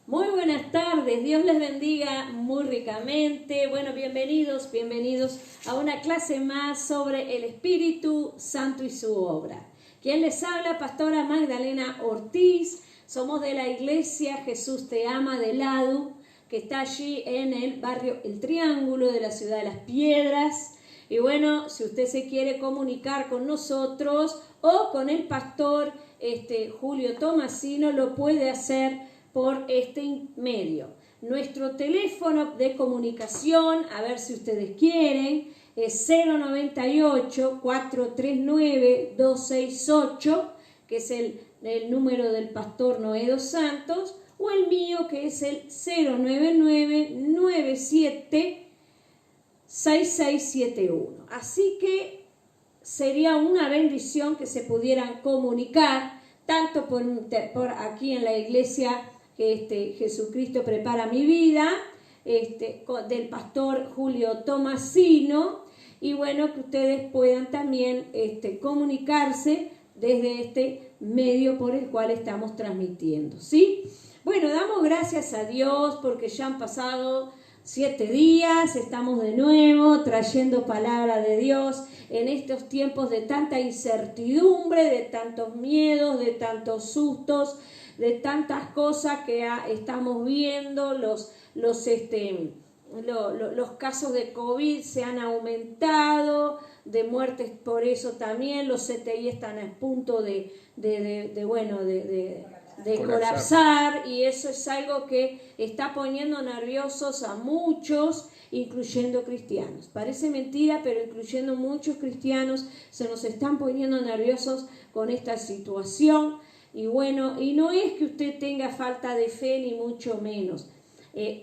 Muy buenas tardes, Dios les bendiga muy ricamente. Bueno, bienvenidos a una clase más sobre el Espíritu Santo y su obra. ¿Quién les habla? Pastora Magdalena Ortiz. Somos de la iglesia Jesús Te Ama de Ladu, que está allí en el barrio El Triángulo de la ciudad de Las Piedras. Y bueno, si usted se quiere comunicar con nosotros o con el pastor Julio Tomasino, lo puede hacer por este medio. Nuestro teléfono de comunicación, a ver si ustedes quieren, es 098-439-268, que es el número del pastor Noé dos Santos, o el mío, que es el 099-97-6671. Así que sería una bendición que se pudieran comunicar, tanto por aquí en la iglesia Jesucristo Prepara Mi Vida, del pastor Julio Tomasino, y bueno, que ustedes puedan también comunicarse desde este medio por el cual estamos transmitiendo, ¿sí? Bueno, damos gracias a Dios porque ya han pasado 7 días, estamos de nuevo trayendo palabra de Dios en estos tiempos de tanta incertidumbre, de tantos miedos, de tantos sustos, de tantas cosas que estamos viendo. Los casos de COVID se han aumentado, de muertes por eso también, los CTI están a punto de colapsar, y eso es algo que está poniendo nerviosos a muchos, incluyendo cristianos. Parece mentira, pero incluyendo muchos cristianos se nos están poniendo nerviosos con esta situación. Y bueno, y no es que usted tenga falta de fe, ni mucho menos.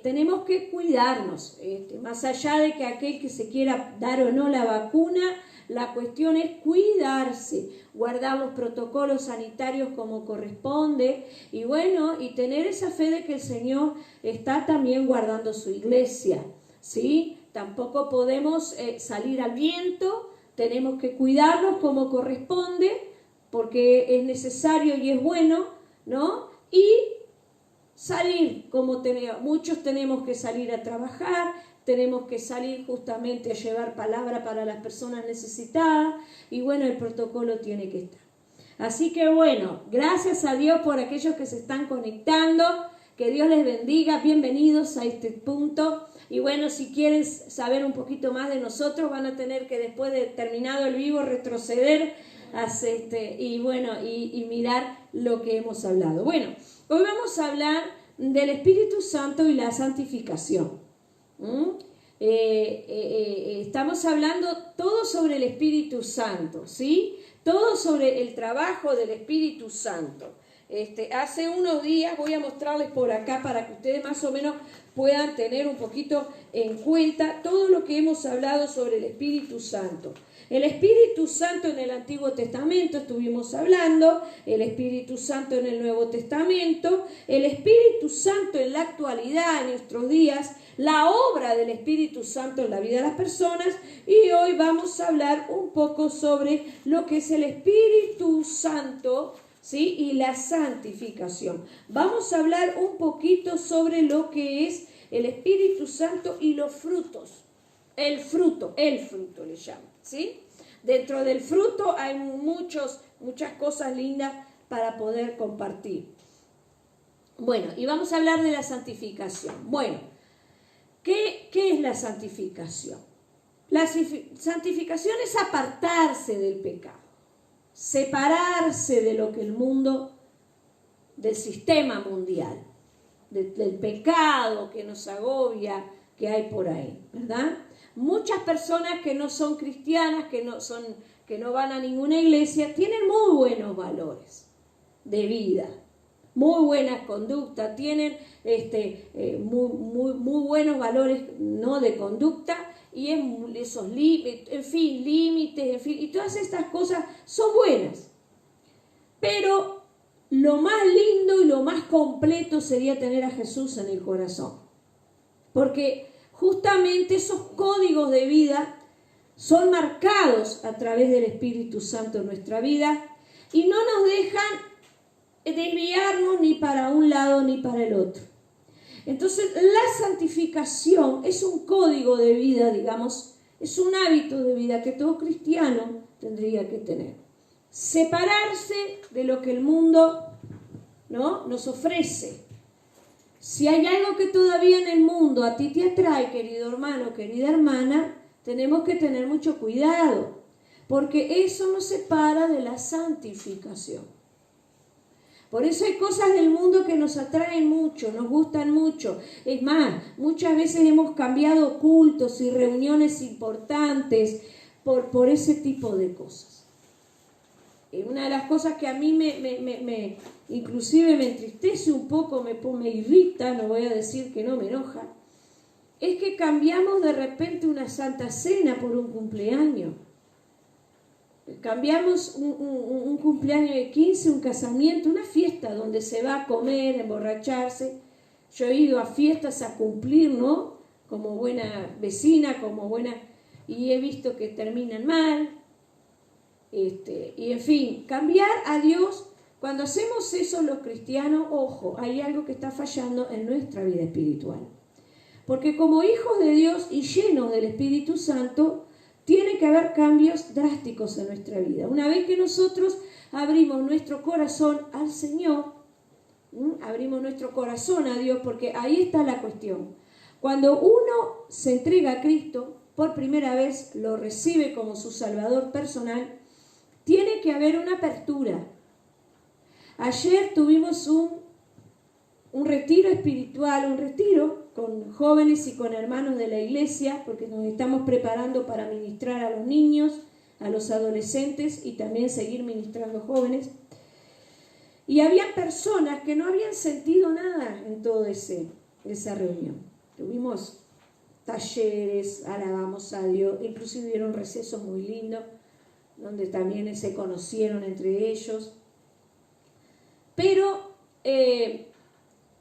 Tenemos que cuidarnos, más allá de que aquel que se quiera dar o no la vacuna, la cuestión es cuidarse, guardar los protocolos sanitarios como corresponde, y bueno, y tener esa fe de que el Señor está también guardando su iglesia, ¿sí? Tampoco podemos salir al viento, tenemos que cuidarnos como corresponde, porque es necesario y es bueno, ¿no? Y salir como muchos tenemos que salir a trabajar, tenemos que salir justamente a llevar palabra para las personas necesitadas, y bueno, el protocolo tiene que estar. Así que bueno, gracias a Dios por aquellos que se están conectando, que Dios les bendiga, bienvenidos a este punto. Y bueno, si quieren saber un poquito más de nosotros, van a tener que, después de terminado el vivo, retroceder y mirar lo que hemos hablado. Bueno, hoy vamos a hablar del Espíritu Santo y la santificación. Estamos hablando todo sobre el Espíritu Santo, ¿sí? Todo sobre el trabajo del Espíritu Santo. Hace unos días, voy a mostrarles por acá para que ustedes más o menos puedan tener un poquito en cuenta todo lo que hemos hablado sobre el Espíritu Santo. El Espíritu Santo en el Antiguo Testamento estuvimos hablando, el Espíritu Santo en el Nuevo Testamento, el Espíritu Santo en la actualidad, en nuestros días, la obra del Espíritu Santo en la vida de las personas, y hoy vamos a hablar un poco sobre lo que es el Espíritu Santo, ¿sí? Y la santificación. Vamos a hablar un poquito sobre lo que es el Espíritu Santo y los frutos. El fruto le llaman, ¿sí? Dentro del fruto hay muchas cosas lindas para poder compartir. Bueno, y vamos a hablar de la santificación. Bueno, ¿qué es la santificación? La santificación es apartarse del pecado, separarse de lo que el mundo, del sistema mundial, del pecado que nos agobia, que hay por ahí, ¿verdad? Muchas personas que no son cristianas, que no van a ninguna iglesia, tienen muy buenos valores de vida, muy buena conducta, tienen muy buenos valores, ¿no?, de conducta, y esos límites, y todas estas cosas son buenas. Pero lo más lindo y lo más completo sería tener a Jesús en el corazón, porque justamente esos códigos de vida son marcados a través del Espíritu Santo en nuestra vida, y no nos dejan desviarnos ni para un lado ni para el otro. Entonces, la santificación es un código de vida, digamos, es un hábito de vida que todo cristiano tendría que tener. Separarse de lo que el mundo, ¿no?, nos ofrece. Si hay algo que todavía en el mundo a ti te atrae, querido hermano, querida hermana, tenemos que tener mucho cuidado, porque eso nos separa de la santificación. Por eso hay cosas del mundo que nos atraen mucho, nos gustan mucho. Es más, muchas veces hemos cambiado cultos y reuniones importantes por ese tipo de cosas. Una de las cosas que a mí inclusive me entristece un poco, me irrita, no voy a decir que no me enoja, es que cambiamos de repente una Santa Cena por un cumpleaños. Cambiamos un cumpleaños de 15, un casamiento, una fiesta donde se va a comer, emborracharse. Yo he ido a fiestas a cumplir, ¿no?, como buena vecina, y he visto que terminan mal. Y en fin, cambiar a Dios, cuando hacemos eso los cristianos, ojo, hay algo que está fallando en nuestra vida espiritual. Porque como hijos de Dios y llenos del Espíritu Santo, tiene que haber cambios drásticos en nuestra vida. Una vez que nosotros abrimos nuestro corazón al Señor, abrimos nuestro corazón a Dios, porque ahí está la cuestión. Cuando uno se entrega a Cristo, por primera vez lo recibe como su Salvador personal, tiene que haber una apertura. Ayer tuvimos un retiro espiritual, un retiro con jóvenes y con hermanos de la iglesia, porque nos estamos preparando para ministrar a los niños, a los adolescentes y también seguir ministrando jóvenes. Y había personas que no habían sentido nada en toda esa reunión. Tuvimos talleres, alabamos a Dios, inclusive hubo un receso muy lindo, donde también se conocieron entre ellos. Pero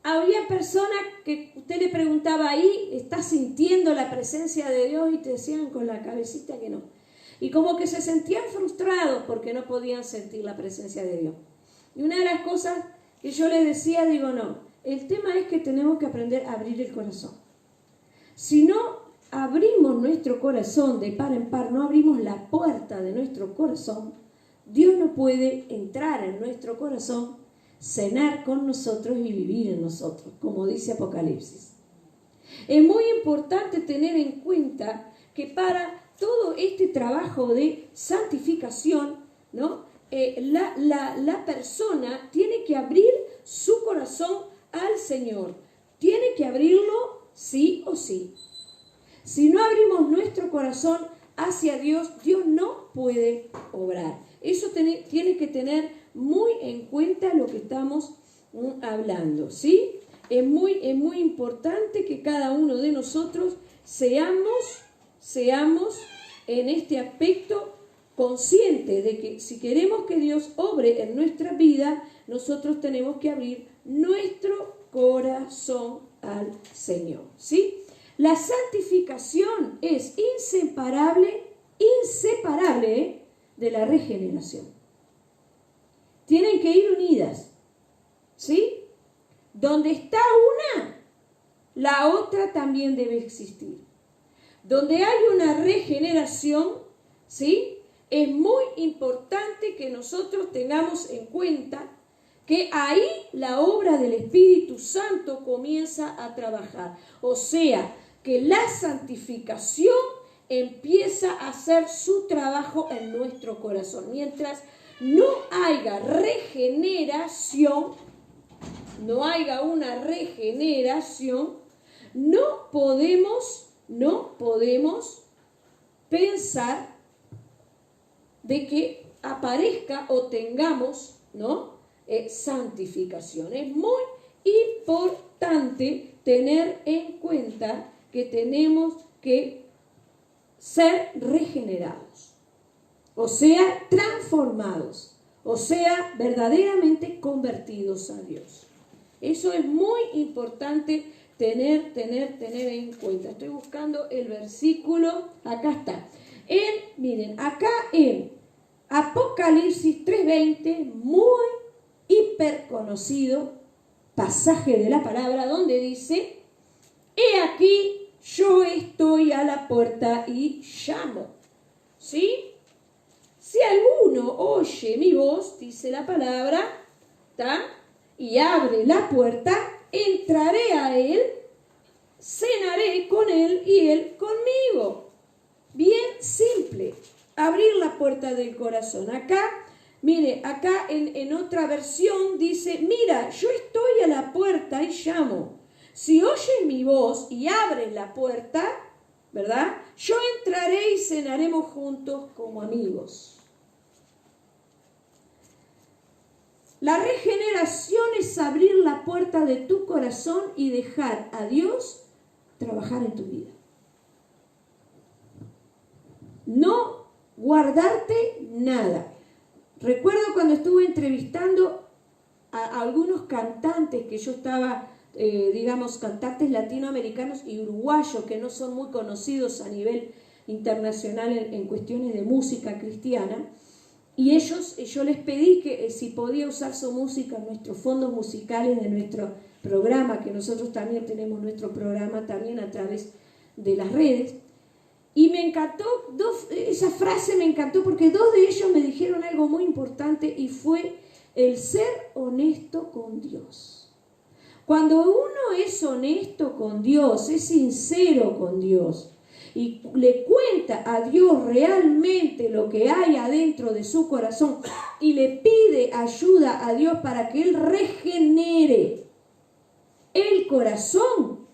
había personas que usted le preguntaba ahí, ¿estás sintiendo la presencia de Dios? Y te decían con la cabecita que no. Y como que se sentían frustrados porque no podían sentir la presencia de Dios. Y una de las cosas que yo les decía, digo, no, el tema es que tenemos que aprender a abrir el corazón. Si no abrimos nuestro corazón de par en par, no abrimos la puerta de nuestro corazón, Dios no puede entrar en nuestro corazón, cenar con nosotros y vivir en nosotros, como dice Apocalipsis. Es muy importante tener en cuenta que para todo este trabajo de santificación, ¿no?, la persona tiene que abrir su corazón al Señor. Tiene que abrirlo sí o sí. Si no abrimos nuestro corazón hacia Dios, Dios no puede obrar. Eso tiene que tener muy en cuenta lo que estamos hablando, ¿sí? Es muy importante que cada uno de nosotros seamos en este aspecto conscientes de que si queremos que Dios obre en nuestra vida, nosotros tenemos que abrir nuestro corazón al Señor, ¿sí? La santificación es inseparable de la regeneración. Tienen que ir unidas, ¿sí? Donde está una, la otra también debe existir. Donde hay una regeneración, ¿sí?, es muy importante que nosotros tengamos en cuenta que ahí la obra del Espíritu Santo comienza a trabajar. O sea, que la santificación empieza a hacer su trabajo en nuestro corazón. Mientras no haya regeneración, no haya una regeneración, no podemos pensar de que aparezca o tengamos, ¿no?, santificación. Es muy importante tener en cuenta que tenemos que ser regenerados, o sea, transformados, o sea, verdaderamente convertidos a Dios. Eso es muy importante tener en cuenta. Estoy buscando el versículo, acá está. Miren, acá en Apocalipsis 3:20, muy hiper conocido pasaje de la palabra, donde dice: he aquí, yo estoy a la puerta y llamo. ¿Sí? Si alguno oye mi voz, dice la palabra, ¿tá? Y abre la puerta, entraré a él, cenaré con él y él conmigo. Bien simple, abrir la puerta del corazón. Acá, mire, acá en otra versión dice, mira, yo estoy a la puerta y llamo. Si oyes mi voz y abres la puerta, ¿verdad? Yo entraré y cenaremos juntos como amigos. La regeneración es abrir la puerta de tu corazón y dejar a Dios trabajar en tu vida. No guardarte nada. Recuerdo cuando estuve entrevistando a algunos cantantes que yo estaba, cantantes latinoamericanos y uruguayos que no son muy conocidos a nivel internacional en cuestiones de música cristiana. Y yo les pedí que si podía usar su música en nuestros fondos musicales de nuestro programa, que nosotros también tenemos nuestro programa también a través de las redes. Y me encantó, esa frase me encantó porque dos de ellos me dijeron algo muy importante y fue el ser honesto con Dios. Cuando uno es honesto con Dios, es sincero con Dios, y le cuenta a Dios realmente lo que hay adentro de su corazón y le pide ayuda a Dios para que Él regenere el corazón,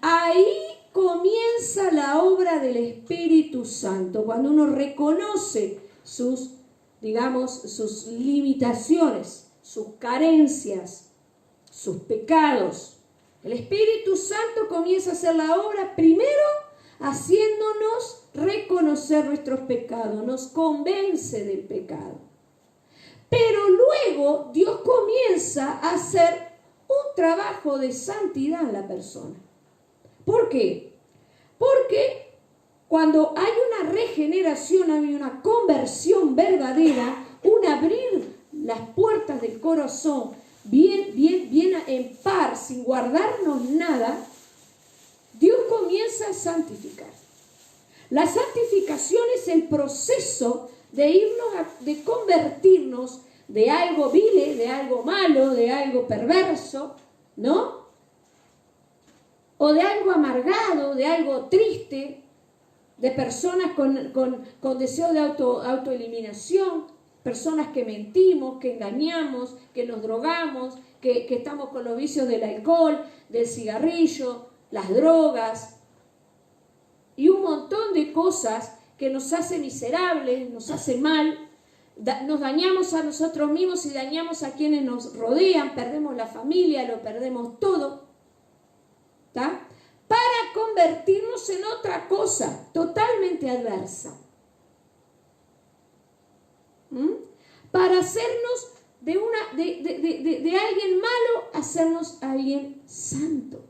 ahí comienza la obra del Espíritu Santo. Cuando uno reconoce sus limitaciones, sus carencias, sus pecados, el Espíritu Santo comienza a hacer la obra primero haciéndonos reconocer nuestros pecados, nos convence del pecado. Pero luego Dios comienza a hacer un trabajo de santidad en la persona. ¿Por qué? Porque cuando hay una regeneración, hay una conversión verdadera, un abrir las puertas del corazón bien en par, sin guardarnos nada, Dios comienza a santificar. La santificación es el proceso de convertirnos de algo vile, de algo malo, de algo perverso, ¿no? O de algo amargado, de algo triste, de personas con deseo de autoeliminación, personas que mentimos, que engañamos, que nos drogamos, que estamos con los vicios del alcohol, del cigarrillo, las drogas y un montón de cosas que nos hace miserables, nos hace mal, nos dañamos a nosotros mismos y dañamos a quienes nos rodean, perdemos la familia, lo perdemos todo, ¿tá? Para convertirnos en otra cosa totalmente adversa. Para hacernos de alguien malo, hacernos alguien santo.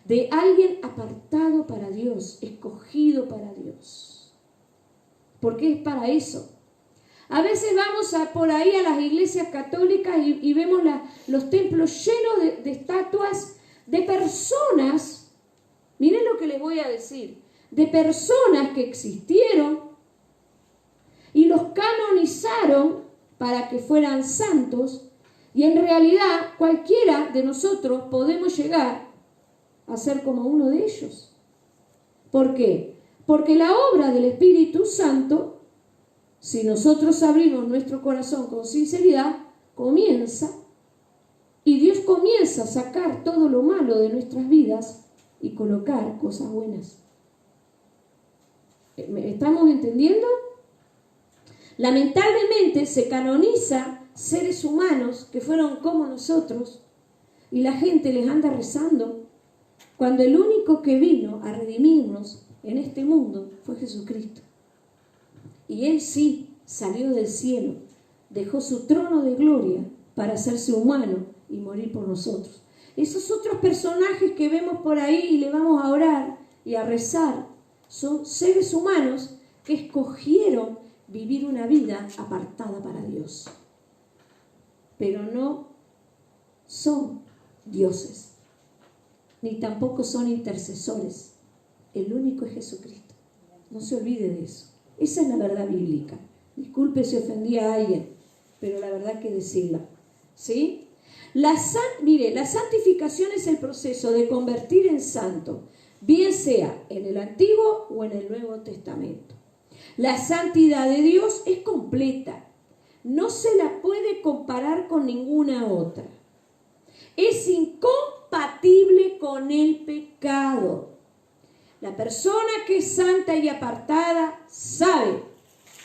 De alguien apartado para Dios, escogido para Dios. Porque es para eso. A veces vamos por ahí a las iglesias católicas y vemos los templos llenos de estatuas de personas, miren lo que les voy a decir, de personas que existieron y los canonizaron para que fueran santos, y en realidad cualquiera de nosotros podemos llegar a ser como uno de ellos. ¿Por qué? Porque la obra del Espíritu Santo, si nosotros abrimos nuestro corazón con sinceridad, comienza, y Dios comienza a sacar todo lo malo de nuestras vidas y colocar cosas buenas. ¿Estamos entendiendo? Lamentablemente se canoniza seres humanos que fueron como nosotros y la gente les anda rezando cuando el único que vino a redimirnos en este mundo fue Jesucristo. Y Él sí salió del cielo, dejó su trono de gloria para hacerse humano y morir por nosotros. Esos otros personajes que vemos por ahí y le vamos a orar y a rezar son seres humanos que escogieron vivir una vida apartada para Dios. Pero no son dioses. ni tampoco son intercesores. El único es Jesucristo. No se olvide de eso. Esa es la verdad bíblica. Disculpe si ofendí a alguien, pero la verdad que decirla. ¿Sí? Mire, la santificación es el proceso de convertir en santo, bien sea en el Antiguo o en el Nuevo Testamento. La santidad de Dios es completa. No se la puede comparar con ninguna otra. Es incompatible con el pecado. La persona que es santa y apartada sabe,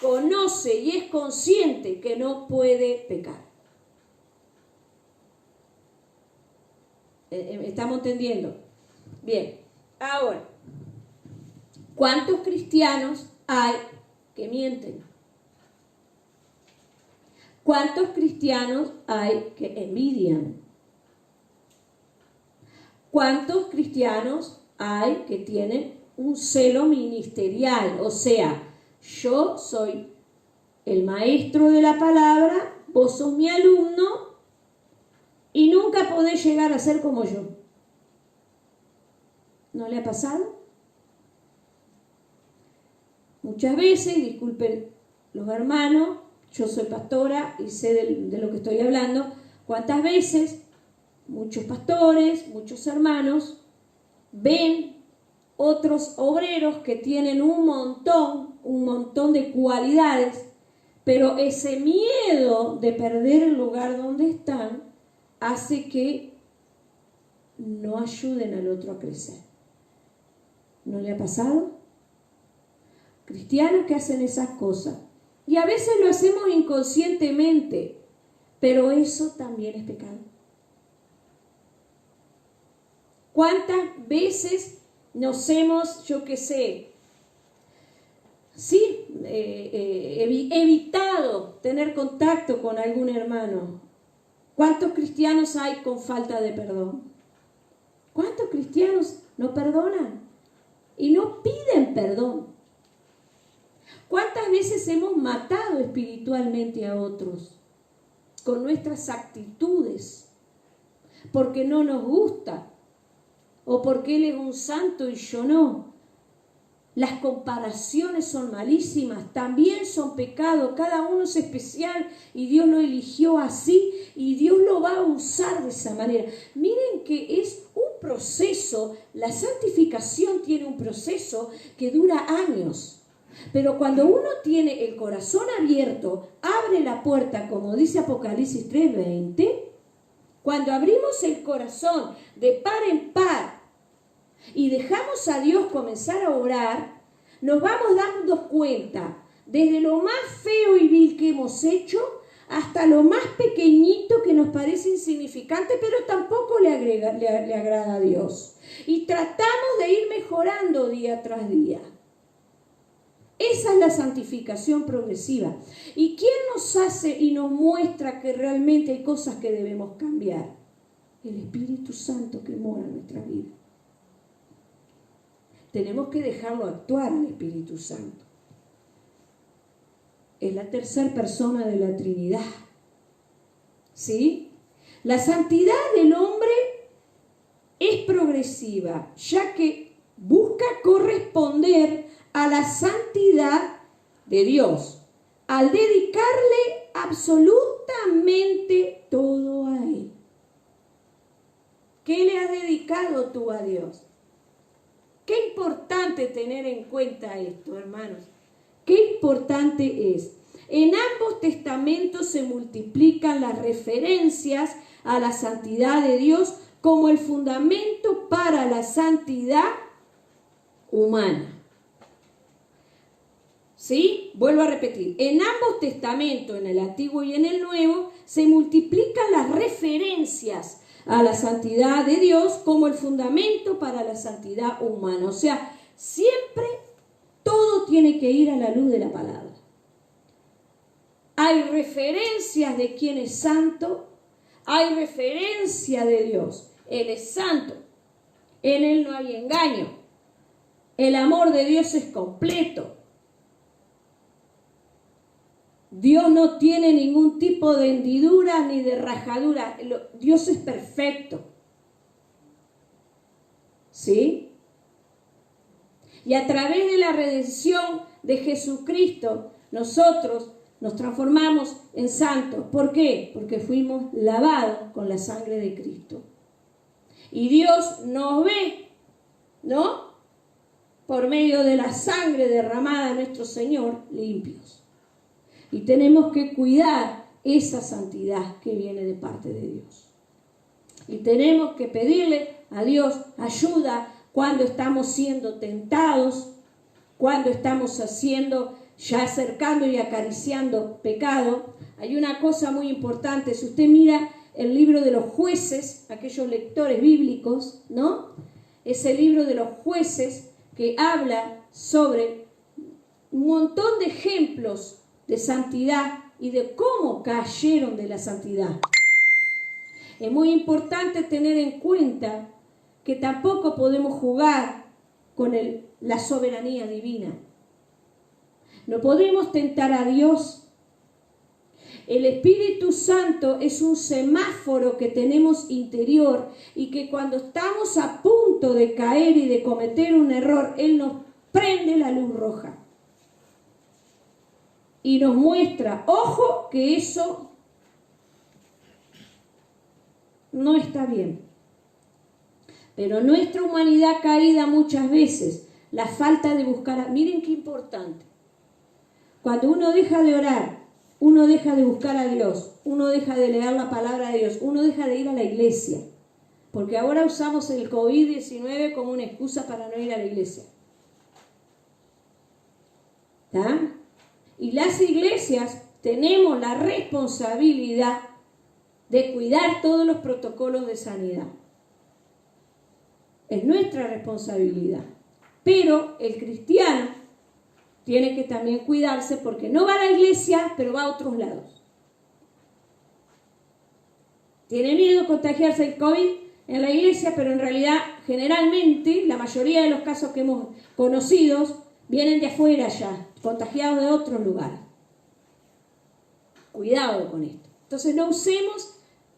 conoce y es consciente que no puede pecar. ¿Estamos entendiendo? Bien, ahora, ¿cuántos cristianos hay que mienten? ¿Cuántos cristianos hay que envidian? ¿Cuántos cristianos hay que tienen un celo ministerial? O sea, yo soy el maestro de la palabra, vos sos mi alumno y nunca podés llegar a ser como yo. ¿No le ha pasado? Muchas veces, disculpen los hermanos, yo soy pastora y sé de lo que estoy hablando, cuántas veces muchos pastores, muchos hermanos ven otros obreros que tienen un montón de cualidades, pero ese miedo de perder el lugar donde están hace que no ayuden al otro a crecer. ¿No le ha pasado? Cristianos que hacen esas cosas. Y a veces lo hacemos inconscientemente, pero eso también es pecado. ¿Cuántas veces nos hemos, evitado tener contacto con algún hermano? ¿Cuántos cristianos hay con falta de perdón? ¿Cuántos cristianos no perdonan y no piden perdón? ¿Cuántas veces hemos matado espiritualmente a otros con nuestras actitudes? Porque no nos gusta o porque él es un santo y yo no. Las comparaciones son malísimas, también son pecado, cada uno es especial y Dios lo eligió así y Dios lo va a usar de esa manera. Miren que es un proceso, la santificación tiene un proceso que dura años. Pero cuando uno tiene el corazón abierto, abre la puerta, como dice Apocalipsis 3:20, cuando abrimos el corazón de par en par y dejamos a Dios comenzar a obrar, nos vamos dando cuenta desde lo más feo y vil que hemos hecho hasta lo más pequeñito que nos parece insignificante, pero tampoco le agrada a Dios. Y tratamos de ir mejorando día tras día. Esa es la santificación progresiva. ¿Y quién nos hace y nos muestra que realmente hay cosas que debemos cambiar? El Espíritu Santo que mora en nuestra vida. Tenemos que dejarlo actuar al Espíritu Santo. Es la tercera persona de la Trinidad. ¿Sí? La santidad del hombre es progresiva, ya que busca corresponder a la santidad de Dios, al dedicarle absolutamente todo a Él. ¿Qué le has dedicado tú a Dios? Qué importante tener en cuenta esto, hermanos. Qué importante es. En ambos testamentos se multiplican las referencias a la santidad de Dios como el fundamento para la santidad humana. ¿Sí? Vuelvo a repetir. En ambos testamentos, en el Antiguo y en el Nuevo, se multiplican las referencias a la santidad de Dios como el fundamento para la santidad humana. O sea, siempre todo tiene que ir a la luz de la palabra. Hay referencias de quién es santo, hay referencia de Dios. Él es santo, en Él no hay engaño. El amor de Dios es completo. Dios no tiene ningún tipo de hendidura ni de rajadura. Dios es perfecto. ¿sí? Y a través de la redención de Jesucristo, nosotros nos transformamos en santos. ¿Por qué? Porque fuimos lavados con la sangre de Cristo. Y Dios nos ve, ¿no? Por medio de la sangre derramada de nuestro Señor, limpios. Y tenemos que cuidar esa santidad que viene de parte de Dios. Y tenemos que pedirle a Dios ayuda cuando estamos siendo tentados, cuando estamos ya acercando y acariciando pecado. Hay una cosa muy importante, si usted mira el libro de los jueces, aquellos lectores bíblicos, ¿no? Ese libro de los jueces que habla sobre un montón de ejemplos de santidad y de cómo cayeron de la santidad. Es muy importante tener en cuenta que tampoco podemos jugar con la soberanía divina. No podemos tentar a Dios. El Espíritu Santo es un semáforo que tenemos interior y que cuando estamos a punto de caer y de cometer un error, Él nos prende la luz roja y nos muestra, ojo, que eso no está bien. Pero nuestra humanidad caída muchas veces, la falta de buscar, miren qué importante. Cuando uno deja de orar, uno deja de buscar a Dios, uno deja de leer la palabra de Dios, uno deja de ir a la iglesia. Porque ahora usamos el COVID-19 como una excusa para no ir a la iglesia. ¿Está? Y las iglesias tenemos la responsabilidad de cuidar todos los protocolos de sanidad. Es nuestra responsabilidad. Pero el cristiano tiene que también cuidarse porque no va a la iglesia, pero va a otros lados. Tiene miedo de contagiarse el COVID en la iglesia, pero en realidad, generalmente, la mayoría de los casos que hemos conocido vienen de afuera ya, contagiados de otros lugares. Cuidado con esto. Entonces no usemos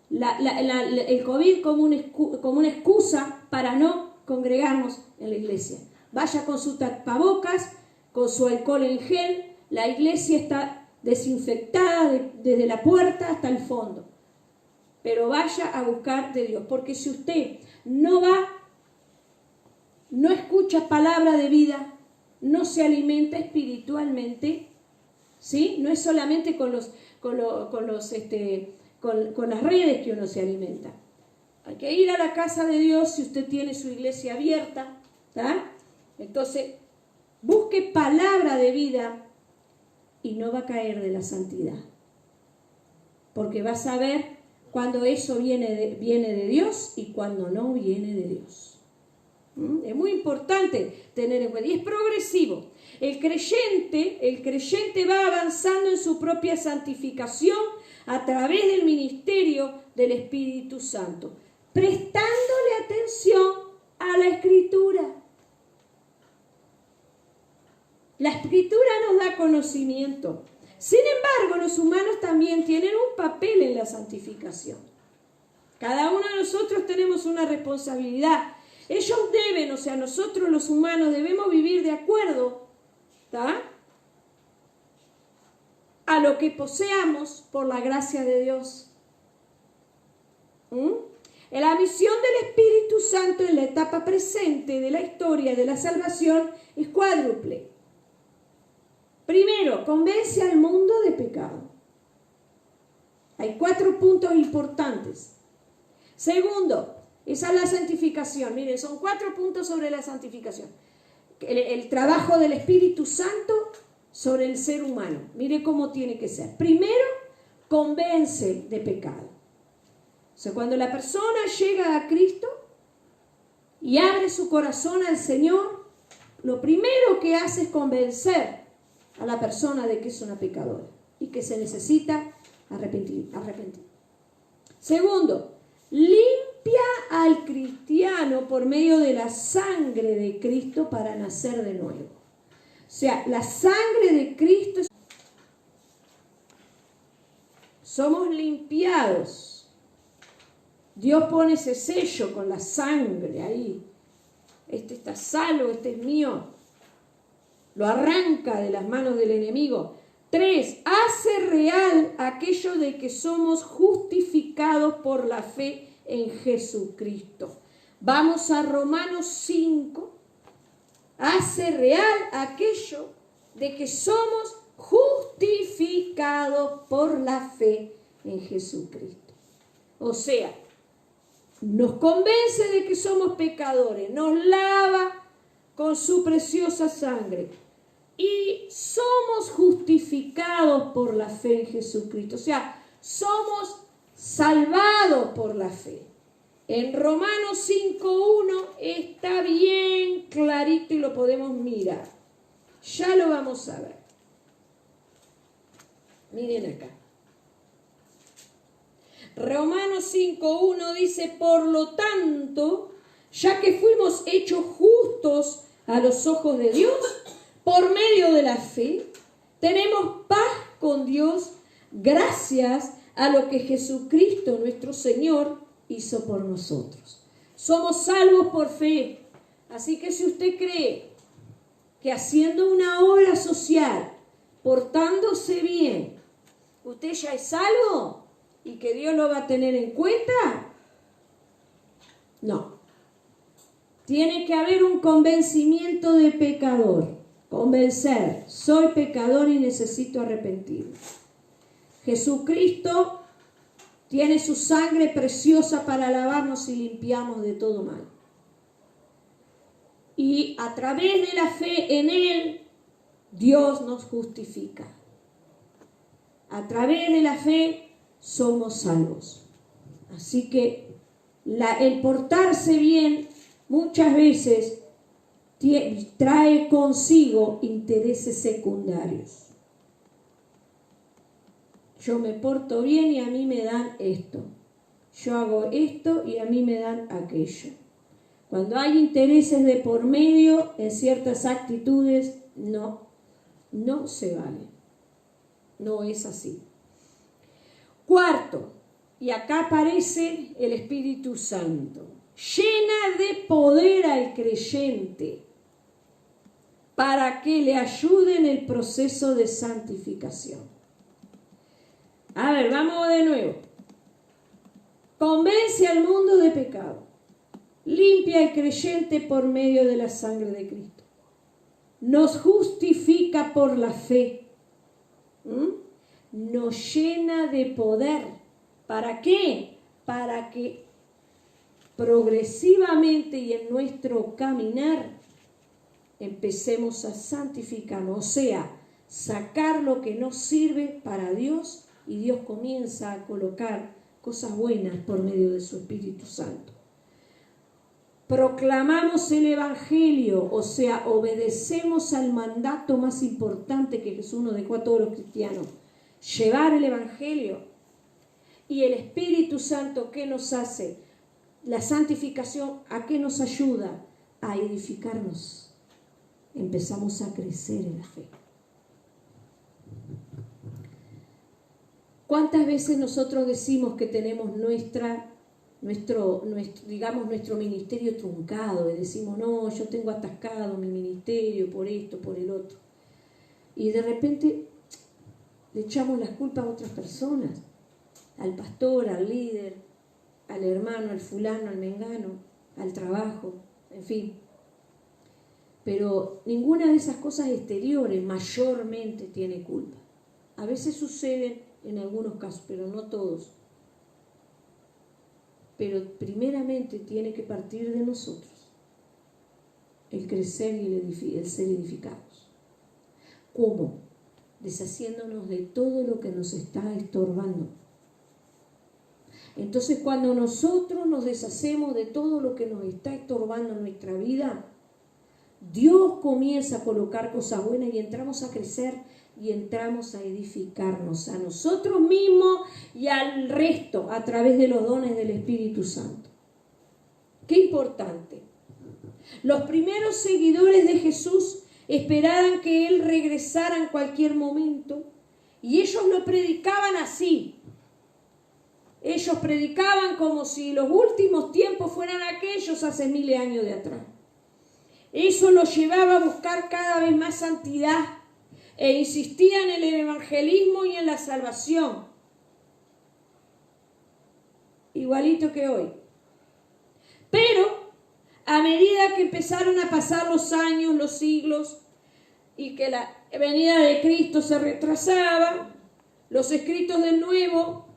el COVID como una excusa para no congregarnos en la iglesia. Vaya con su tapabocas, con su alcohol en gel. La iglesia está desinfectada desde la puerta hasta el fondo. Pero vaya a buscar de Dios, porque si usted no escucha palabra de vida, no se alimenta espiritualmente, ¿sí? No es solamente con las redes que uno se alimenta. Hay que ir a la casa de Dios si usted tiene su iglesia abierta, ¿tá? Entonces, busque palabra de vida y no va a caer de la santidad. Porque va a saber cuando eso viene de Dios y cuando no viene de Dios. Es muy importante tener en cuenta. Y es progresivo. El creyente va avanzando en su propia santificación a través del ministerio del Espíritu Santo, prestándole atención a la Escritura. La Escritura nos da conocimiento. Sin embargo, los humanos también tienen un papel en la santificación. Cada uno de nosotros tenemos una responsabilidad. Ellos deben, nosotros los humanos debemos vivir de acuerdo, ¿tá?, a lo que poseamos por la gracia de Dios. La misión del Espíritu Santo en la etapa presente de la historia de la salvación es cuádruple. Primero, convence al mundo de pecado. Hay 4 puntos importantes. Segundo, esa es la santificación. Miren, son 4 puntos sobre la santificación. El trabajo del Espíritu Santo sobre el ser humano. Mire cómo tiene que ser. Primero, convence de pecado. O sea, cuando la persona llega a Cristo y abre su corazón al Señor, lo primero que hace es convencer a la persona de que es una pecadora y que se necesita arrepentir. Segundo, limpia al cristiano por medio de la sangre de Cristo para nacer de nuevo. O sea, la sangre de Cristo, somos limpiados. Dios pone ese sello con la sangre ahí. este está salvo, este es mío. Lo arranca de las manos del enemigo. 3, hace real aquello de que somos justificados por la fe en Jesucristo. Vamos a Romanos 5. Hace real aquello de que somos justificados por la fe en Jesucristo. O sea, nos convence de que somos pecadores, nos lava con su preciosa sangre y somos justificados por la fe en Jesucristo. O sea, somos salvados por la fe. En Romanos 5.1 está bien clarito y lo podemos mirar. Ya lo vamos a ver. Miren acá. Romanos 5.1 dice, por lo tanto, ya que fuimos hechos justos a los ojos de Dios, por medio de la fe, tenemos paz con Dios gracias a lo que Jesucristo nuestro Señor hizo por nosotros. Somos salvos por fe. Así que si usted cree que haciendo una obra social, portándose bien, usted ya es salvo y que Dios lo va a tener en cuenta, no. Tiene que haber un convencimiento de pecador. Convencer, soy pecador y necesito arrepentirme. Jesucristo tiene su sangre preciosa para lavarnos y limpiarnos de todo mal. Y a través de la fe en Él, Dios nos justifica. A través de la fe somos salvos. Así que el portarse bien muchas veces trae consigo intereses secundarios. Yo me porto bien y a mí me dan esto. Yo hago esto y a mí me dan aquello. Cuando hay intereses de por medio en ciertas actitudes, no se vale. No es así. 4, y acá aparece el Espíritu Santo. Llena de poder al creyente para que le ayude en el proceso de santificación. A ver, vamos de nuevo. Convence al mundo de pecado. Limpia al creyente por medio de la sangre de Cristo. Nos justifica por la fe. Nos llena de poder. ¿Para qué? Para que progresivamente y en nuestro caminar empecemos a santificarnos, o sea, sacar lo que no sirve para Dios y Dios comienza a colocar cosas buenas por medio de su Espíritu Santo. Proclamamos el Evangelio, o sea, obedecemos al mandato más importante que Jesús nos dejó a todos los cristianos, llevar el Evangelio. Y el Espíritu Santo, ¿qué nos hace? La santificación, ¿a qué nos ayuda? A edificarnos. Empezamos a crecer en la fe. ¿Cuántas veces nosotros decimos que tenemos nuestro ministerio truncado? Y decimos, no, yo tengo atascado mi ministerio por esto, por el otro. Y de repente le echamos las culpas a otras personas. Al pastor, al líder, al hermano, al fulano, al mengano, al trabajo, en fin. Pero ninguna de esas cosas exteriores mayormente tiene culpa. A veces suceden en algunos casos, pero no todos. Pero primeramente tiene que partir de nosotros el crecer y el ser edificados. ¿Cómo? Deshaciéndonos de todo lo que nos está estorbando. Entonces, cuando nosotros nos deshacemos de todo lo que nos está estorbando en nuestra vida, Dios comienza a colocar cosas buenas y entramos a crecer y entramos a edificarnos a nosotros mismos y al resto a través de los dones del Espíritu Santo. Qué importante. Los primeros seguidores de Jesús esperaban que Él regresara en cualquier momento y ellos lo predicaban así. Ellos predicaban como si los últimos tiempos fueran aquellos hace miles de años de atrás. Eso los llevaba a buscar cada vez más santidad e insistían en el evangelismo y en la salvación. Igualito que hoy. Pero a medida que empezaron a pasar los años, los siglos, y que la venida de Cristo se retrasaba, los escritos del Nuevo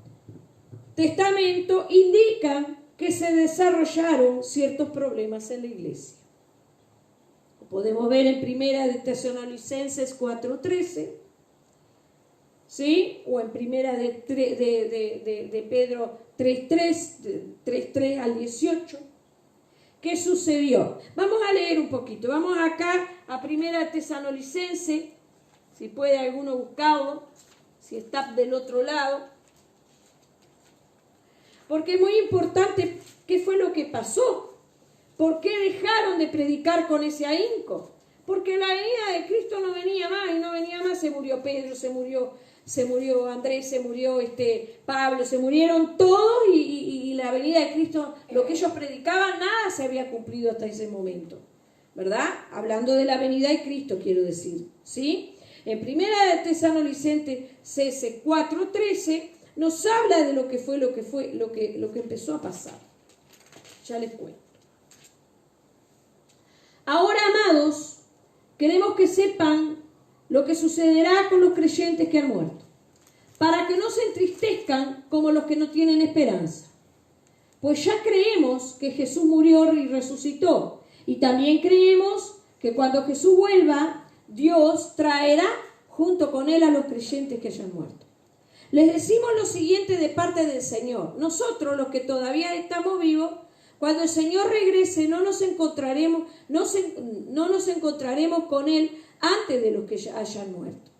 Testamento indican que se desarrollaron ciertos problemas en la iglesia. Lo podemos ver en Primera de Tesalonicenses 4:13, ¿sí? O en Primera de Pedro 3:3 al 18. ¿Qué sucedió? Vamos a leer un poquito. Vamos acá a Primera Tesalonicenses, si puede alguno buscarlo, si está del otro lado. Porque es muy importante qué fue lo que pasó. ¿Por qué dejaron de predicar con ese ahínco? Porque la venida de Cristo no venía más, y no venía más. Se murió Pedro, se murió Andrés, se murió Pablo, se murieron todos y la venida de Cristo, lo que ellos predicaban, nada se había cumplido hasta ese momento, ¿verdad? Hablando de la venida de Cristo, quiero decir, ¿sí? En Primera de Tesalonicenses 4:13 nos habla de lo que empezó a pasar. Ya les cuento. Ahora, amados, queremos que sepan lo que sucederá con los creyentes que han muerto, para que no se entristezcan como los que no tienen esperanza. Pues ya creemos que Jesús murió y resucitó, y también creemos que cuando Jesús vuelva, Dios traerá junto con él a los creyentes que hayan muerto. Les decimos lo siguiente de parte del Señor. Nosotros, los que todavía estamos vivos, cuando el Señor regrese, no nos encontraremos con Él antes de los que ya hayan muerto.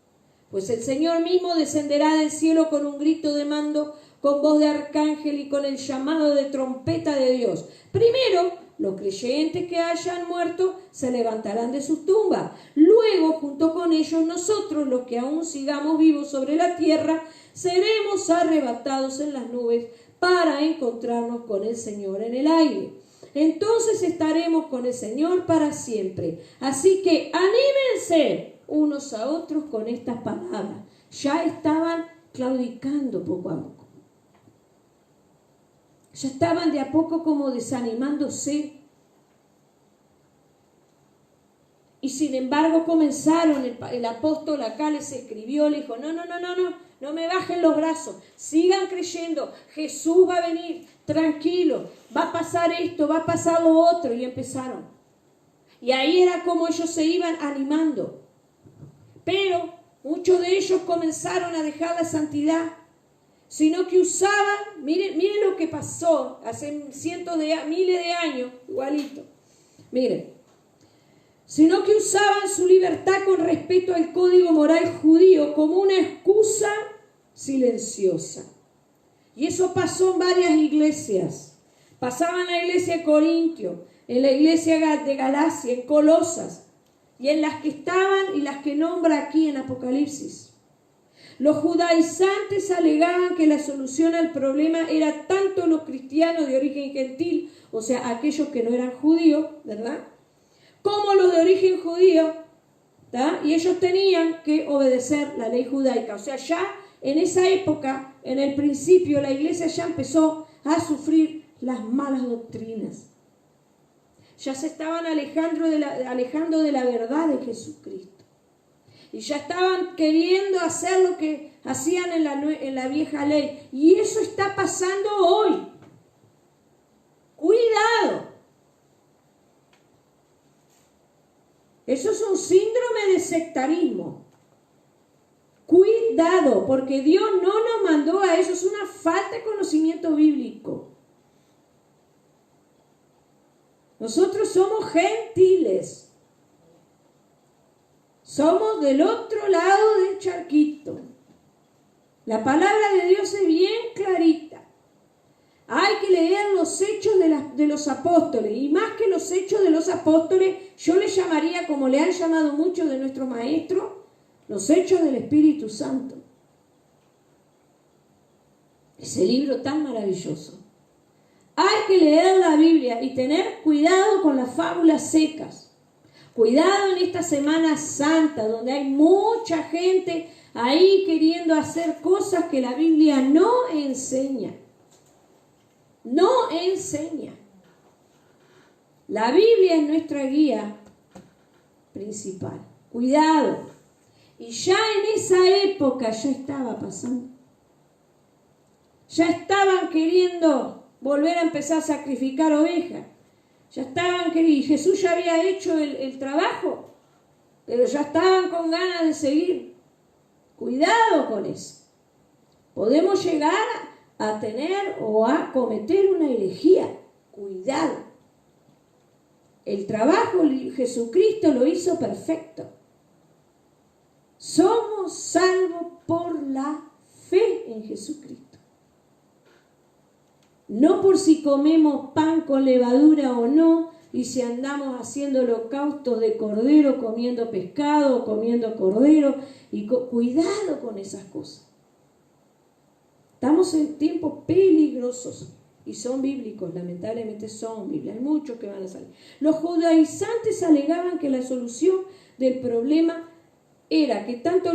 Pues el Señor mismo descenderá del cielo con un grito de mando, con voz de arcángel y con el llamado de trompeta de Dios. Primero, los creyentes que hayan muerto se levantarán de sus tumbas. Luego, junto con ellos, nosotros, los que aún sigamos vivos sobre la tierra, seremos arrebatados en las nubes para encontrarnos con el Señor en el aire. Entonces estaremos con el Señor para siempre. Así que anímense unos a otros con estas palabras. Ya estaban claudicando poco a poco. Ya estaban de a poco como desanimándose. Y sin embargo comenzaron, el apóstol acá les escribió, le dijo, no me bajen los brazos, sigan creyendo, Jesús va a venir, tranquilo, va a pasar esto, va a pasar lo otro, y empezaron. Y ahí era como ellos se iban animando. Pero muchos de ellos comenzaron a dejar la santidad, sino que usaban, miren lo que pasó hace miles de años, igualito, miren. Sino que usaban su libertad con respecto al código moral judío como una excusa silenciosa. Y eso pasó en varias iglesias. Pasaba en la iglesia de Corintio, en la iglesia de Galacia, en Colosas, y en las que estaban y las que nombra aquí en Apocalipsis. Los judaizantes alegaban que la solución al problema era tanto los cristianos de origen gentil, o sea, aquellos que no eran judíos, ¿verdad?, como los de origen judío, ¿tá? Y ellos tenían que obedecer la ley judaica. O sea, ya en esa época, en el principio, la iglesia ya empezó a sufrir las malas doctrinas. Ya se estaban alejando de la verdad de Jesucristo. Y ya estaban queriendo hacer lo que hacían en la vieja ley. Y eso está pasando hoy. Cuidado. Eso es un síndrome de sectarismo. Cuidado, porque Dios no nos mandó a eso. Es una falta de conocimiento bíblico. Nosotros somos gentiles. Somos del otro lado del charquito. La palabra de Dios es bien clarita. Hay que leer los hechos de los apóstoles. Y más que los hechos de los apóstoles, yo le llamaría, como le han llamado muchos de nuestros maestros, los hechos del Espíritu Santo. Ese libro tan maravilloso. Hay que leer la Biblia y tener cuidado con las fábulas secas. Cuidado en esta Semana Santa, donde hay mucha gente ahí queriendo hacer cosas que la Biblia no enseña. No enseña. La Biblia es nuestra guía principal. Cuidado. Y ya en esa época ya estaba pasando. Ya estaban queriendo volver a empezar a sacrificar ovejas. Ya estaban queriendo, y Jesús ya había hecho el trabajo, pero ya estaban con ganas de seguir. Cuidado con eso. Podemos llegar a tener o a cometer una herejía. Cuidado. El trabajo Jesucristo lo hizo perfecto. Somos salvos por la fe en Jesucristo. No por si comemos pan con levadura o no, y si andamos haciendo holocaustos de cordero, comiendo pescado o comiendo cordero. Cuidado con esas cosas. Estamos en tiempos peligrosos y son bíblicos, lamentablemente son bíblicos. Hay muchos que van a salir. Los judaizantes alegaban que la solución del problema era que tanto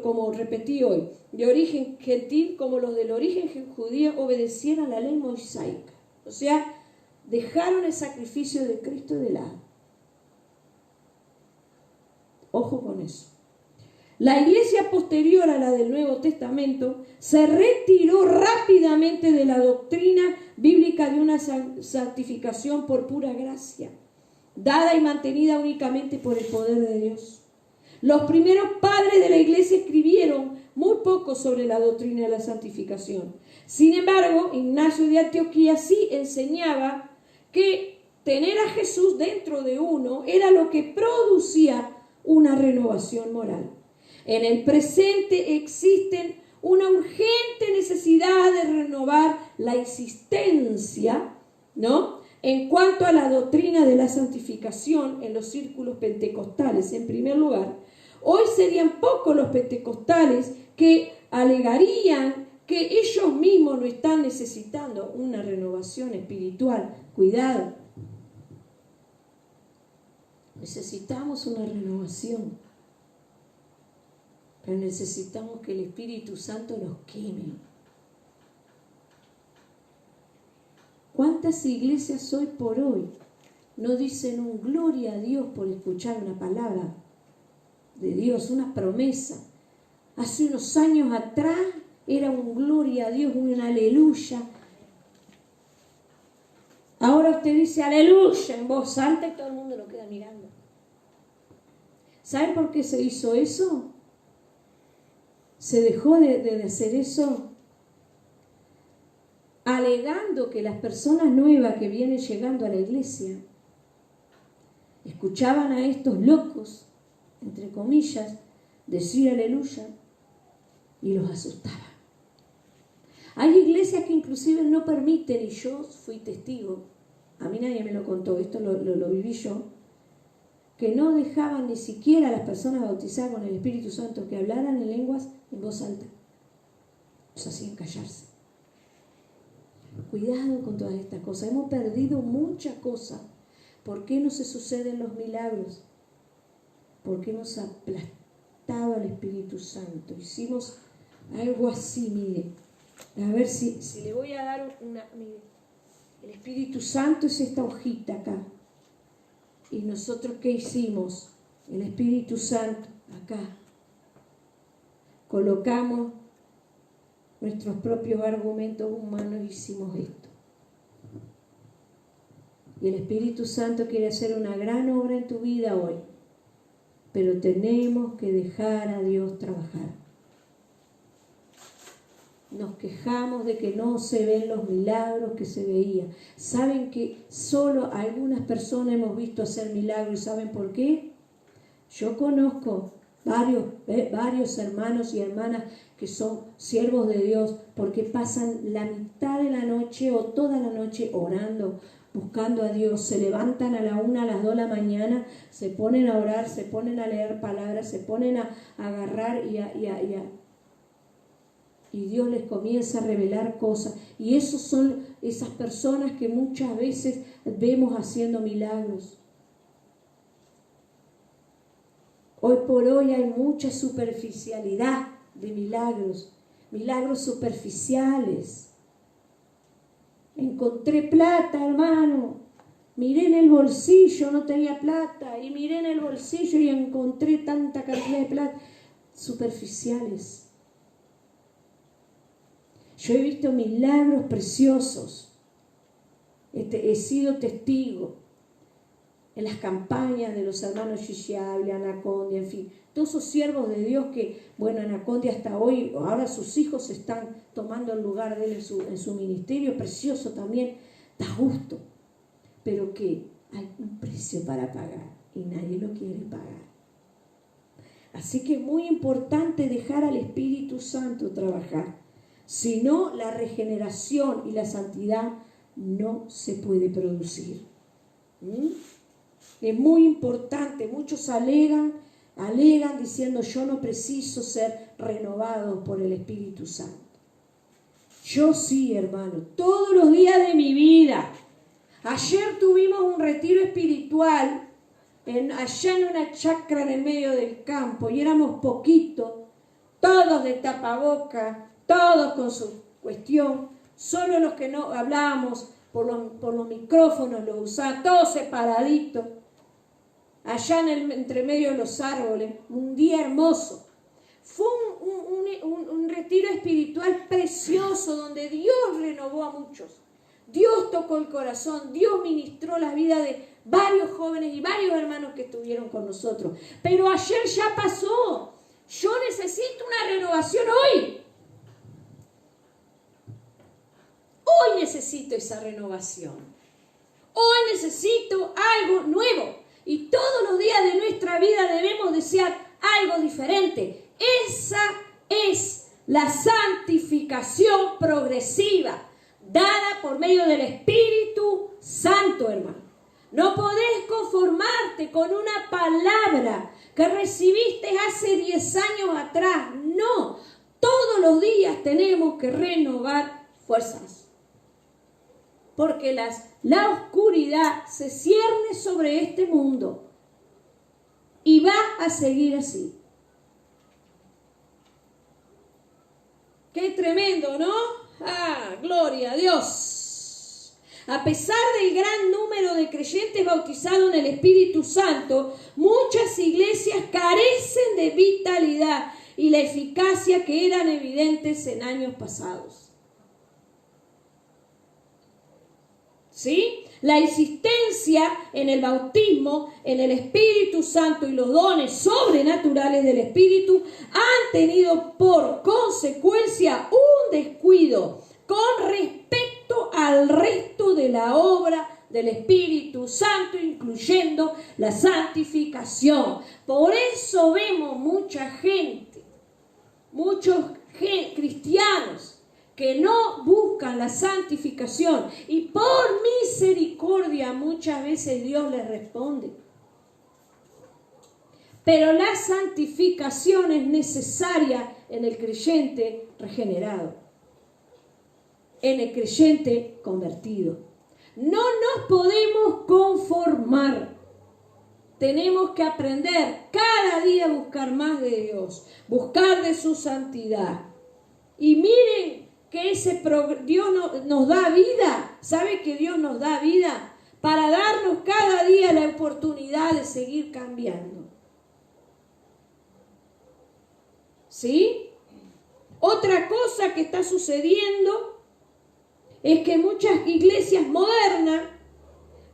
como repetí hoy, de origen gentil como los del origen judío obedecieran la ley mosaica. O sea, dejaron el sacrificio de Cristo de lado. Ojo con eso. La iglesia posterior a la del Nuevo Testamento se retiró rápidamente de la doctrina bíblica de una santificación por pura gracia, dada y mantenida únicamente por el poder de Dios. Los primeros padres de la iglesia escribieron muy poco sobre la doctrina de la santificación. Sin embargo, Ignacio de Antioquía sí enseñaba que tener a Jesús dentro de uno era lo que producía una renovación moral. En el presente existe una urgente necesidad de renovar la existencia, ¿no?, en cuanto a la doctrina de la santificación en los círculos pentecostales. En primer lugar, hoy serían pocos los pentecostales que alegarían que ellos mismos no están necesitando una renovación espiritual. Cuidado. Necesitamos una renovación, pero necesitamos que el Espíritu Santo nos queme. ¿Cuántas iglesias hoy por hoy no dicen un gloria a Dios por escuchar una palabra de Dios, una promesa? Hace unos años atrás era un gloria a Dios, un aleluya. Ahora usted dice aleluya en voz alta y todo el mundo lo queda mirando. ¿Saben por qué se hizo eso? Se dejó de hacer eso alegando que las personas nuevas que vienen llegando a la iglesia escuchaban a estos locos, entre comillas, decir aleluya y los asustaba. Hay iglesias que inclusive no permiten, y yo fui testigo, a mí nadie me lo contó, esto lo viví yo, que no dejaban ni siquiera a las personas bautizadas con el Espíritu Santo que hablaran en lenguas en voz alta. Los hacían callarse. Cuidado con todas estas cosas. Hemos perdido muchas cosas. ¿Por qué no se suceden los milagros? Porque hemos aplastado al Espíritu Santo. Hicimos algo así, mire. A ver si le voy a dar una... Mire, el Espíritu Santo es esta hojita acá. ¿Y nosotros qué hicimos? El Espíritu Santo acá. Colocamos nuestros propios argumentos humanos y hicimos esto. Y el Espíritu Santo quiere hacer una gran obra en tu vida hoy. Pero tenemos que dejar a Dios trabajar. Nos quejamos de que no se ven los milagros que se veían. ¿Saben que solo algunas personas hemos visto hacer milagros? ¿Saben por qué? Yo conozco varios hermanos y hermanas que son siervos de Dios porque pasan la mitad de la noche o toda la noche orando, buscando a Dios. Se levantan a la 1, a las 2 de la mañana, se ponen a orar, se ponen a leer palabras, se ponen a agarrar y Dios les comienza a revelar cosas. Y esos son esas personas que muchas veces vemos haciendo milagros. Hoy por hoy hay mucha superficialidad de milagros, milagros superficiales. Encontré plata, hermano. Miré en el bolsillo, no tenía plata. Y miré en el bolsillo y encontré tanta cantidad de plata. Superficiales. Yo he visto milagros preciosos. He sido testigo en las campañas de los hermanos Chichiable, Anacondia, en fin, todos esos siervos de Dios que, bueno, Anacondia hasta hoy, ahora sus hijos están tomando el lugar de él en su ministerio, precioso también, da gusto, pero que hay un precio para pagar y nadie lo quiere pagar. Así que es muy importante dejar al Espíritu Santo trabajar, si no la regeneración y la santidad no se puede producir. Es muy importante. Muchos alegan diciendo yo no preciso ser renovado por el Espíritu Santo. Yo sí, hermano, todos los días de mi vida. Ayer tuvimos un retiro espiritual allá en una chacra en el medio del campo y éramos poquitos, todos de tapaboca, todos con su cuestión, solo los que no hablábamos por los micrófonos los usaban, todos separaditos, allá entre medio de los árboles, un día hermoso. Fue un retiro espiritual precioso donde Dios renovó a muchos. Dios tocó el corazón, Dios ministró la vida de varios jóvenes y varios hermanos que estuvieron con nosotros. Pero ayer ya pasó. Yo necesito una renovación hoy. Hoy necesito esa renovación. Hoy necesito algo nuevo. Y todos los días de nuestra vida debemos desear algo diferente. Esa es la santificación progresiva dada por medio del Espíritu Santo, hermano. No podés conformarte con una palabra que recibiste hace 10 años atrás. No, todos los días tenemos que renovar fuerzas. Porque la oscuridad se cierne sobre este mundo y va a seguir así. Qué tremendo, ¿no? ¡Ah, gloria a Dios! A pesar del gran número de creyentes bautizados en el Espíritu Santo, muchas iglesias carecen de vitalidad y la eficacia que eran evidentes en años pasados. ¿Sí? La insistencia en el bautismo, en el Espíritu Santo y los dones sobrenaturales del Espíritu han tenido por consecuencia un descuido con respecto al resto de la obra del Espíritu Santo, incluyendo la santificación. Por eso vemos mucha gente, muchos cristianos que no buscan la santificación y por misericordia muchas veces Dios les responde. Pero la santificación es necesaria en el creyente regenerado, en el creyente convertido. No nos podemos conformar. Tenemos que aprender cada día a buscar más de Dios, buscar de su santidad. Y miren que Dios nos da vida. ¿Sabe que Dios nos da vida? Para darnos cada día la oportunidad de seguir cambiando. ¿Sí? Otra cosa que está sucediendo es que muchas iglesias modernas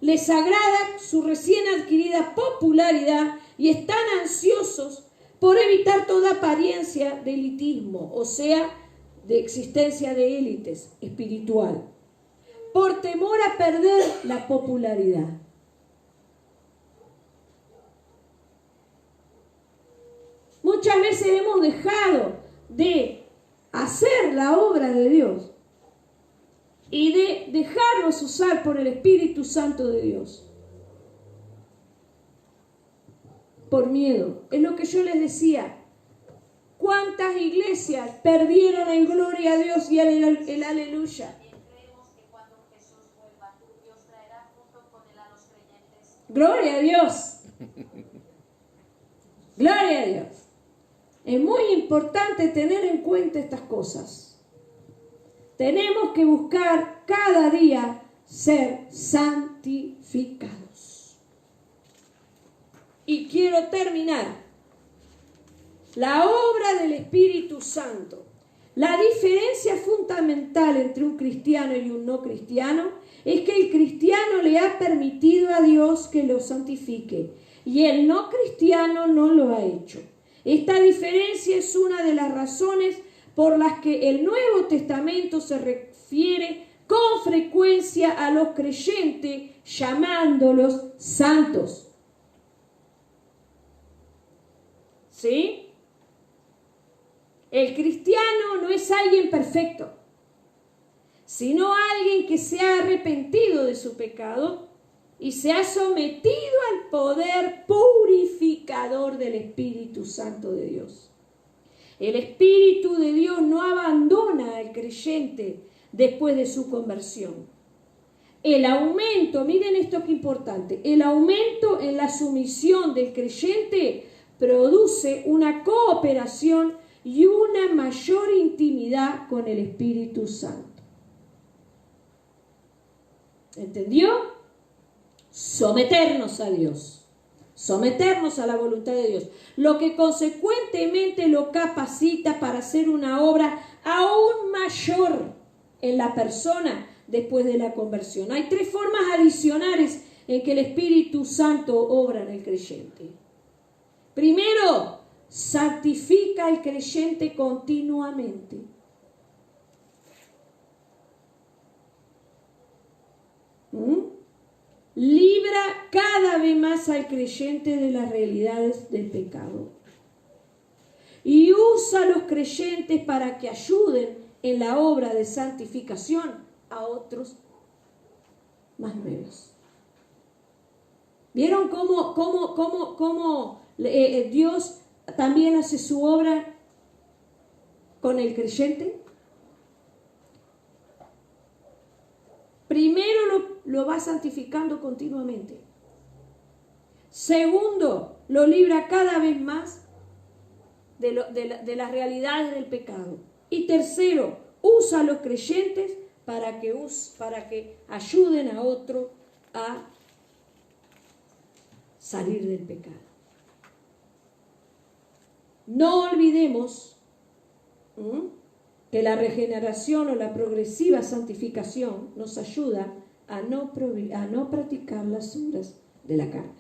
les agrada su recién adquirida popularidad y están ansiosos por evitar toda apariencia de elitismo, o sea, de existencia de élites espiritual, por temor a perder la popularidad. Muchas veces hemos dejado de hacer la obra de Dios y de dejarnos usar por el Espíritu Santo de Dios. Por miedo. Es lo que yo les decía. ¿Cuántas iglesias perdieron en gloria a Dios y el aleluya? Creemos que cuando Jesús vuelva, Dios traerá junto con él a los creyentes. Gloria a Dios. Gloria a Dios. Es muy importante tener en cuenta estas cosas. Tenemos que buscar cada día ser santificados. Y quiero terminar. La obra del Espíritu Santo. La diferencia fundamental entre un cristiano y un no cristiano es que el cristiano le ha permitido a Dios que lo santifique y el no cristiano no lo ha hecho. Esta diferencia es una de las razones por las que el Nuevo Testamento se refiere con frecuencia a los creyentes llamándolos santos. ¿Sí? El cristiano no es alguien perfecto, sino alguien que se ha arrepentido de su pecado y se ha sometido al poder purificador del Espíritu Santo de Dios. El Espíritu de Dios no abandona al creyente después de su conversión. El aumento, miren esto que importante, el aumento en la sumisión del creyente produce una cooperación y una mayor intimidad con el Espíritu Santo. ¿Entendió? Someternos a Dios, someternos a la voluntad de Dios, lo que consecuentemente lo capacita para hacer una obra aún mayor en la persona después de la conversión. Hay 3 formas adicionales en que el Espíritu Santo obra en el creyente. Primero, santifica al creyente continuamente. Libra cada vez más al creyente de las realidades del pecado. Y usa a los creyentes para que ayuden en la obra de santificación a otros más nuevos. ¿Vieron cómo Dios también hace su obra con el creyente? Primero lo va santificando continuamente. Segundo, lo libra cada vez más de las realidades del pecado. Y tercero, usa a los creyentes para que ayuden a otro a salir del pecado. No olvidemos que la regeneración o la progresiva santificación nos ayuda a no practicar las obras de la carne.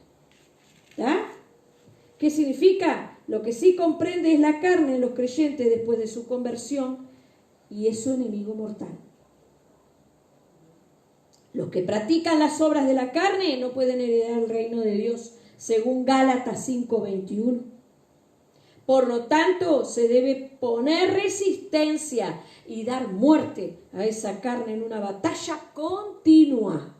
¿Ah? ¿Qué significa? Lo que sí comprende es la carne en los creyentes después de su conversión y es su enemigo mortal. Los que practican las obras de la carne no pueden heredar el reino de Dios, según Gálatas 5:21. Por lo tanto, se debe poner resistencia y dar muerte a esa carne en una batalla continua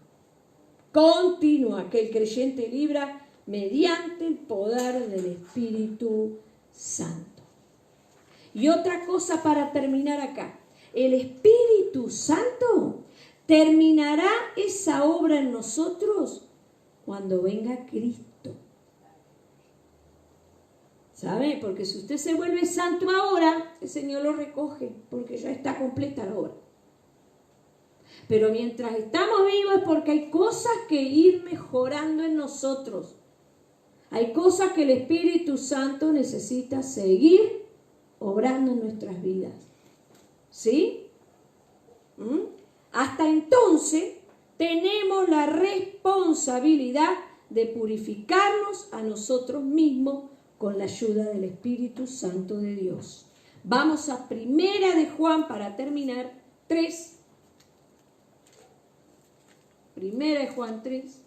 que el creyente libra mediante el poder del Espíritu Santo. Y otra cosa para terminar acá, el Espíritu Santo terminará esa obra en nosotros cuando venga Cristo. ¿Sabe? Porque si usted se vuelve santo ahora, el Señor lo recoge, porque ya está completa la obra. Pero mientras estamos vivos es porque hay cosas que ir mejorando en nosotros. Hay cosas que el Espíritu Santo necesita seguir obrando en nuestras vidas. ¿Sí? Hasta entonces tenemos la responsabilidad de purificarnos a nosotros mismos con la ayuda del Espíritu Santo de Dios. Vamos a 1 de Juan para terminar, 3. 1 de Juan 3.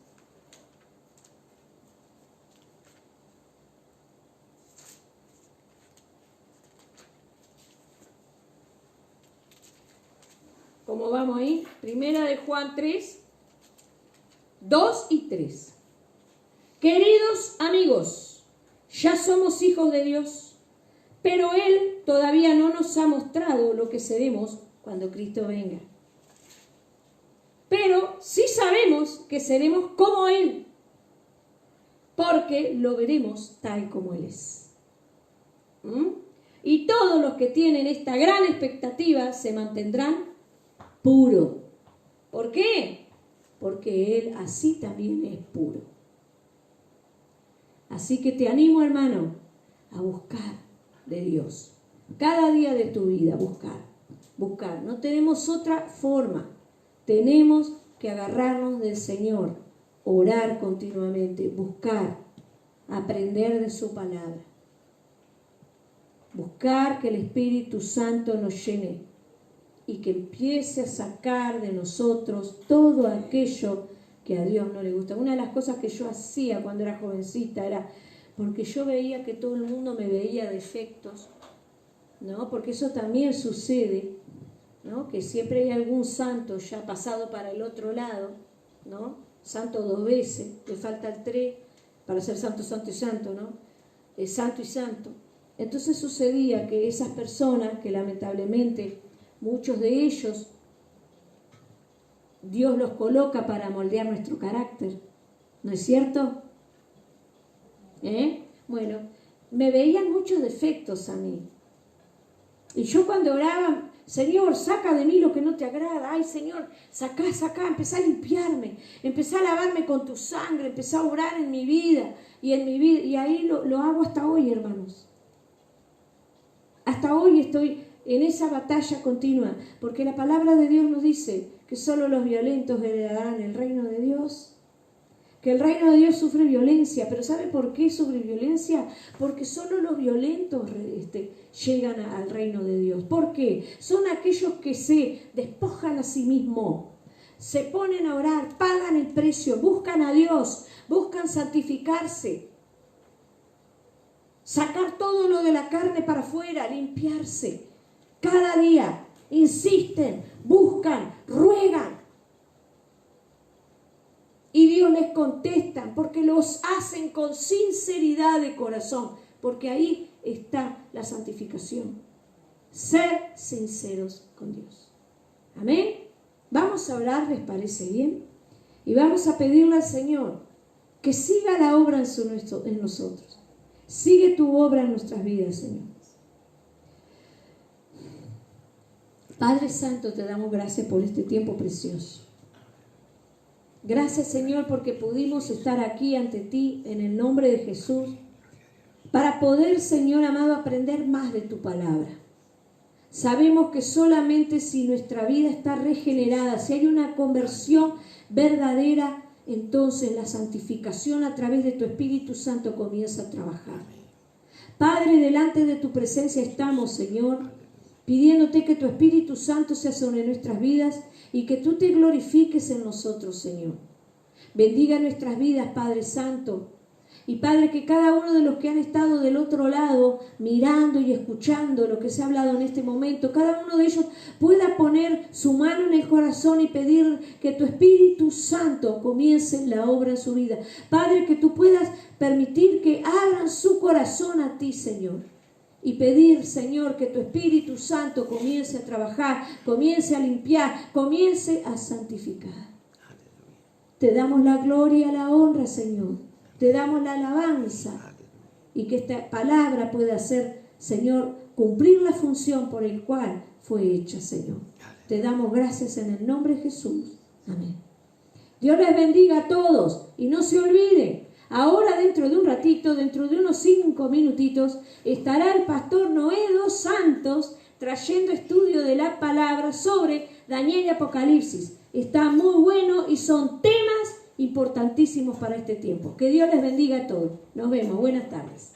¿Cómo vamos ahí? 1 de Juan 3, 2 y 3. Queridos amigos, ya somos hijos de Dios, pero Él todavía no nos ha mostrado lo que seremos cuando Cristo venga. Pero sí sabemos que seremos como Él, porque lo veremos tal como Él es. ¿Mm? Y todos los que tienen esta gran expectativa se mantendrán puros. ¿Por qué? Porque Él así también es puro. Así que te animo, hermano, a buscar de Dios. Cada día de tu vida, buscar. No tenemos otra forma. Tenemos que agarrarnos del Señor, orar continuamente, buscar, aprender de su palabra. Buscar que el Espíritu Santo nos llene y que empiece a sacar de nosotros todo aquello que a Dios no le gusta. Una de las cosas que yo hacía cuando era jovencita era porque yo veía que todo el mundo me veía defectos, ¿no? Porque eso también sucede, ¿no? Que siempre hay algún santo ya pasado para el otro lado, ¿no? Santo 2 veces, le falta el 3 para ser santo, santo y santo, ¿no? Santo y santo. Entonces sucedía que esas personas, que lamentablemente muchos de ellos, Dios los coloca para moldear nuestro carácter, ¿no es cierto? Bueno, me veían muchos defectos a mí. Y yo cuando oraba, Señor, saca de mí lo que no te agrada. Ay, Señor, sacá, empezá a limpiarme, empezá a lavarme con tu sangre, empezá a obrar en mi vida. Y ahí lo hago hasta hoy, hermanos. Hasta hoy estoy en esa batalla continua, porque la palabra de Dios nos dice que solo los violentos heredarán el reino de Dios. Que el reino de Dios sufre violencia, pero ¿sabe por qué sufre violencia? Porque solo los violentos llegan al reino de Dios. ¿Por qué? Son aquellos que se despojan a sí mismos, se ponen a orar, pagan el precio, buscan a Dios, buscan santificarse, sacar todo lo de la carne para afuera, limpiarse. Cada día insisten, buscan, ruegan. Y Dios les contesta porque los hacen con sinceridad de corazón, porque ahí está la santificación. Ser sinceros con Dios. Amén. Vamos a orar, ¿les parece bien? Y vamos a pedirle al Señor que siga la obra en nosotros. Sigue tu obra en nuestras vidas, Señor. Padre Santo, te damos gracias por este tiempo precioso. Gracias, Señor, porque pudimos estar aquí ante ti en el nombre de Jesús para poder, Señor amado, aprender más de tu palabra. Sabemos que solamente si nuestra vida está regenerada, si hay una conversión verdadera, entonces la santificación a través de tu Espíritu Santo comienza a trabajar. Padre, delante de tu presencia estamos, Señor, pidiéndote que tu Espíritu Santo sea sobre nuestras vidas y que tú te glorifiques en nosotros, Señor. Bendiga nuestras vidas, Padre Santo. Y Padre, que cada uno de los que han estado del otro lado, mirando y escuchando lo que se ha hablado en este momento, cada uno de ellos pueda poner su mano en el corazón y pedir que tu Espíritu Santo comience la obra en su vida. Padre, que tú puedas permitir que abran su corazón a ti, Señor. Y pedir, Señor, que tu Espíritu Santo comience a trabajar, comience a limpiar, comience a santificar. Te damos la gloria y la honra, Señor. Te damos la alabanza. Y que esta palabra pueda hacer, Señor, cumplir la función por el cual fue hecha, Señor. Te damos gracias en el nombre de Jesús. Amén. Dios les bendiga a todos. Y no se olviden, ahora dentro de un ratito, dentro de unos 5 minutitos, estará el pastor Noé dos Santos trayendo estudio de la palabra sobre Daniel y Apocalipsis. Está muy bueno y son temas importantísimos para este tiempo. Que Dios les bendiga a todos. Nos vemos. Buenas tardes.